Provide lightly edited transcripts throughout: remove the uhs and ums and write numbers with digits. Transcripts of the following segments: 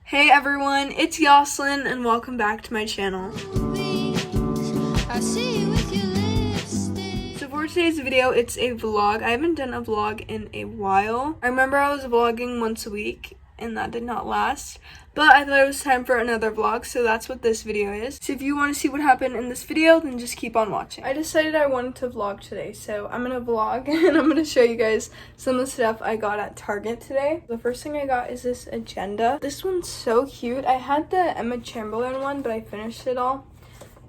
Hey everyone, it's Yoslin and welcome back to my channel. So for today's video, it's a vlog. I haven't done a vlog in a while. I remember I was vlogging once a week and that did not last, but I thought it was time for another vlog, so that's what this video is. So if you want to see what happened in this video, then just keep on watching. I decided I wanted to vlog today, so I'm gonna vlog and I'm gonna show you guys some of the stuff I got at Target today. The first thing I got is this agenda. This one's so cute. I had the Emma Chamberlain one, but I finished it all.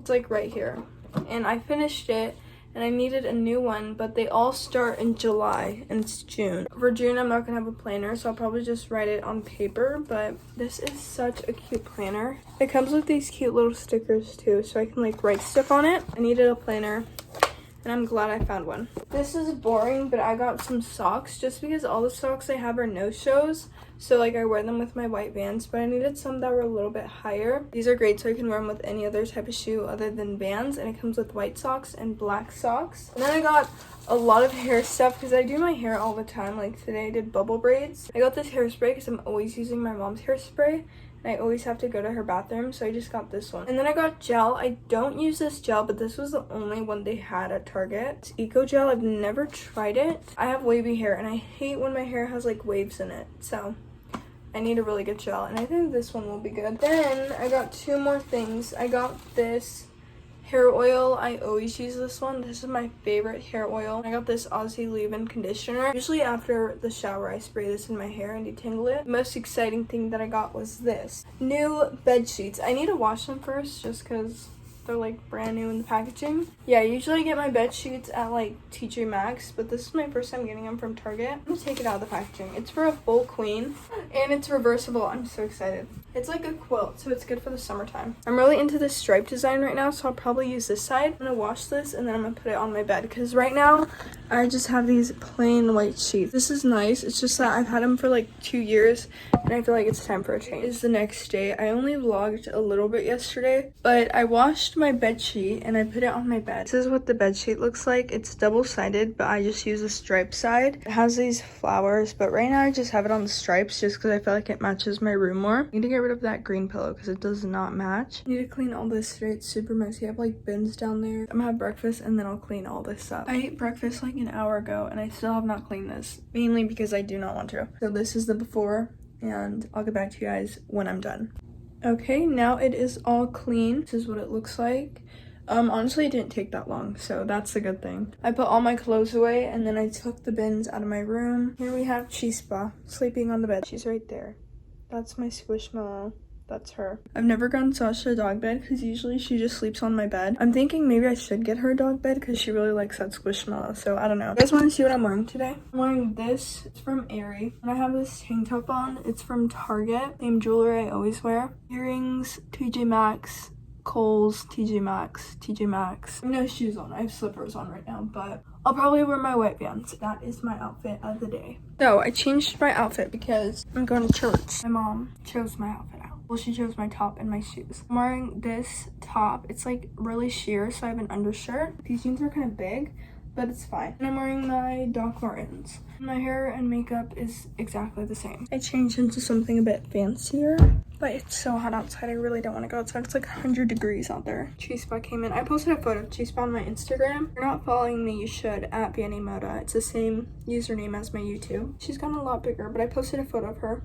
It's like right here, and I finished it and I needed a new one, but they all start in July and it's June. For June, I'm not gonna have a planner, so I'll probably just write it on paper, but this is such a cute planner. It comes with these cute little stickers too, so I can like write stuff on it. I needed a planner and I'm glad I found one. This is boring, but I got some socks just because all the socks I have are no-shows. So like I wear them with my white Vans, but I needed some that were a little bit higher. These are great so I can wear them with any other type of shoe other than Vans, and it comes with white socks and black socks. And then I got a lot of hair stuff because I do my hair all the time. Like today I did bubble braids. I got this hairspray because I'm always using my mom's hairspray. I always have to go to her bathroom, so I just got this one. And then I got gel. I don't use this gel, but this was the only one they had at Target. It's Eco Gel. I've never tried it. I have wavy hair, and I hate when my hair has like waves in it, so I need a really good gel, and I think this one will be good. Then I got two more things. I got this hair oil. I always use this one. This is my favorite hair oil. I got this Aussie leave-in conditioner. Usually after the shower, I spray this in my hair and detangle it. The most exciting thing that I got was this. New bed sheets. I need to wash them first just because they're like brand new in the packaging. Yeah, usually I get my bed sheets at like TJ Maxx, but this is my first time getting them from Target. I'm gonna take it out of the packaging. It's for a full queen and it's reversible. I'm so excited. It's like a quilt, so it's good for the summertime. I'm really into this stripe design right now, so I'll probably use this side. I'm gonna wash this and then I'm gonna put it on my bed because right now I just have these plain white sheets. This is nice. It's just that I've had them for like 2 years and I feel like it's time for a change. It's the next day. I only vlogged a little bit yesterday, but I washed my bed sheet and I put it on my bed. This is what the bed sheet looks like. It's double-sided, but I just use the stripe side. It has these flowers, but right now I just have it on the stripes just because I feel like it matches my room more. I need to get rid of that green pillow because it does not match. I need to clean all this today. It's super messy. I have like bins down there. I'm gonna have breakfast and then I'll clean all this up. I ate breakfast like an hour ago and I still have not cleaned this, mainly because I do not want to. So this is the before and I'll get back to you guys when I'm done. Okay, now it is all clean. This is what it looks like. Honestly, it didn't take that long, so that's a good thing. I put all my clothes away and then I took the bins out of my room. Here we have Chispa sleeping on the bed. She's right there. That's my Squishmallow. That's her. I've never gotten Sasha a dog bed because usually she just sleeps on my bed. I'm thinking maybe I should get her a dog bed because she really likes that Squishmallow, so I don't know. You guys want to see what I'm wearing today? I'm wearing this. It's from Aerie. And I have this tank top on. It's from Target. Same jewelry I always wear. Earrings, TJ Maxx, Kohl's, TJ Maxx, TJ Maxx. I have no shoes on. I have slippers on right now, but I'll probably wear my white Vans. That is my outfit of the day. So I changed my outfit because I'm going to church. My mom chose my outfit out. Well, she chose my top and my shoes. I'm wearing this top. It's like really sheer, so I have an undershirt. These jeans are kind of big, but it's fine. And I'm wearing my Doc Martens. My hair and makeup is exactly the same. I changed into something a bit fancier, but it's so hot outside. I really don't want to go outside. It's like 100 degrees out there. Chispa came in. I posted a photo of Chispa on my Instagram. If you're not following me, you should, at Banny Moda. It's the same username as my YouTube. She's gotten a lot bigger, but I posted a photo of her.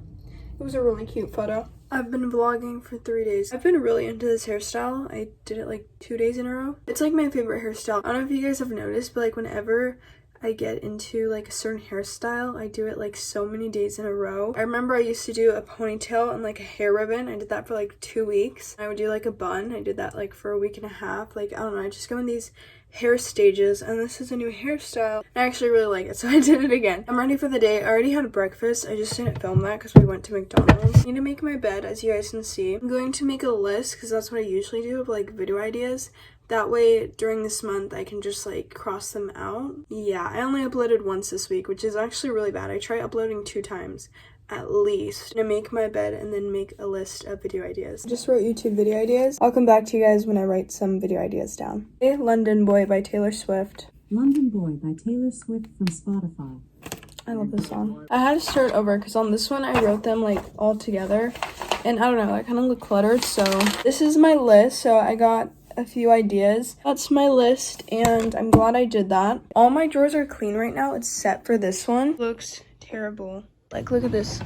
It was a really cute photo. I've been vlogging for 3 days. I've been really into this hairstyle. I did it like 2 days in a row. It's like my favorite hairstyle. I don't know if you guys have noticed, but like whenever I get into like a certain hairstyle, I do it like so many days in a row. I remember I used to do a ponytail and like a hair ribbon. I did that for like 2 weeks. I would do like a bun. I did that like for a week and a half. Like, I don't know, I just go in these hair stages, and this is a new hairstyle. I actually really like it, so I did it again. I'm ready for the day. I already had breakfast. I just didn't film that because we went to McDonald's. I need to make my bed, as you guys can see. I'm going to make a list because that's what I usually do of like video ideas. That way during this month I can just like cross them out. Yeah, I only uploaded once this week, which is actually really bad. I try uploading 2 times at least to make my bed and then make a list of video ideas. I just wrote YouTube video ideas. I'll come back to you guys when I write some video ideas down. Okay, London Boy by Taylor Swift. London Boy by Taylor Swift from Spotify. I love this song. I had to start over because on this one I wrote them like all together And I don't know, I kind of look cluttered, so this is my list. So I got a few ideas. That's my list, and I'm glad I did that. All my drawers are clean right now except for this one. Looks terrible. Like, look at this.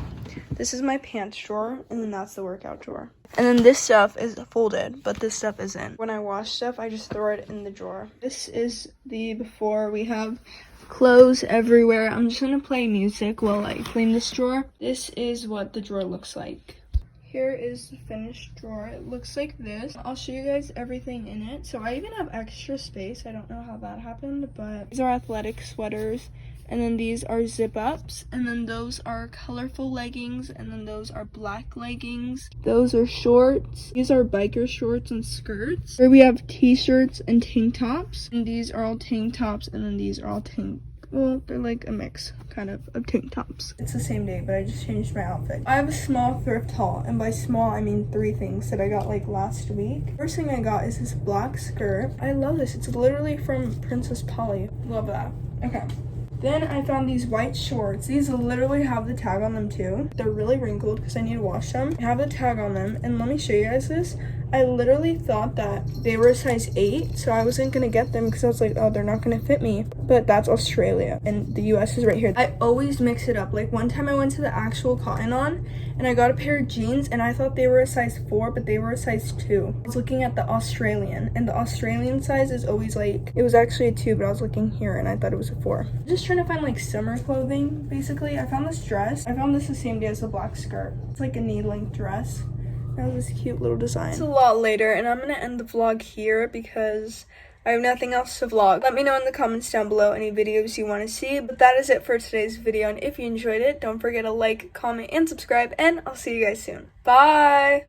This is my pants drawer, and then that's the workout drawer. And then this stuff is folded, but this stuff isn't. When I wash stuff, I just throw it in the drawer. This is the before. We have clothes everywhere. I'm just gonna play music while I clean this drawer. This is what the drawer looks like. Here is the finished drawer. It looks like this. I'll show you guys everything in it. So I even have extra space. I don't know how that happened, but these are athletic sweaters. And then these are zip ups. And then those are colorful leggings. And then those are black leggings. Those are shorts. These are biker shorts and skirts. Here we have t-shirts and tank tops. And these are all tank tops. And then these are all well, they're like a mix kind of tank tops. It's the same day, but I just changed my outfit. I have a small thrift haul, and by small I mean 3 things that I got like last week. First thing I got is this black skirt. I love this. It's literally from Princess Polly. Love that. Okay. Then I found these white shorts. These literally have the tag on them too. They're really wrinkled because I need to wash them. They have the tag on them, and let me show you guys this. I literally thought that they were a size 8, so I wasn't gonna get them because I was like, oh, they're not gonna fit me. But that's Australia, and the US is right here. I always mix it up. Like, one time I went to the actual Cotton On, and I got a pair of jeans, and I thought they were a size 4, but they were a size 2. I was looking at the Australian, and the Australian size is always like, it was actually a 2, but I was looking here, and I thought it was a 4. I'm just trying to find like summer clothing, basically. I found this dress. I found this the same day as the black skirt. It's like a knee-length dress. That was this cute little design. It's a lot later, and I'm gonna end the vlog here because I have nothing else to vlog. Let me know in the comments down below any videos you want to see. But that is it for today's video, and if you enjoyed it, don't forget to like, comment, and subscribe, and I'll see you guys soon. Bye!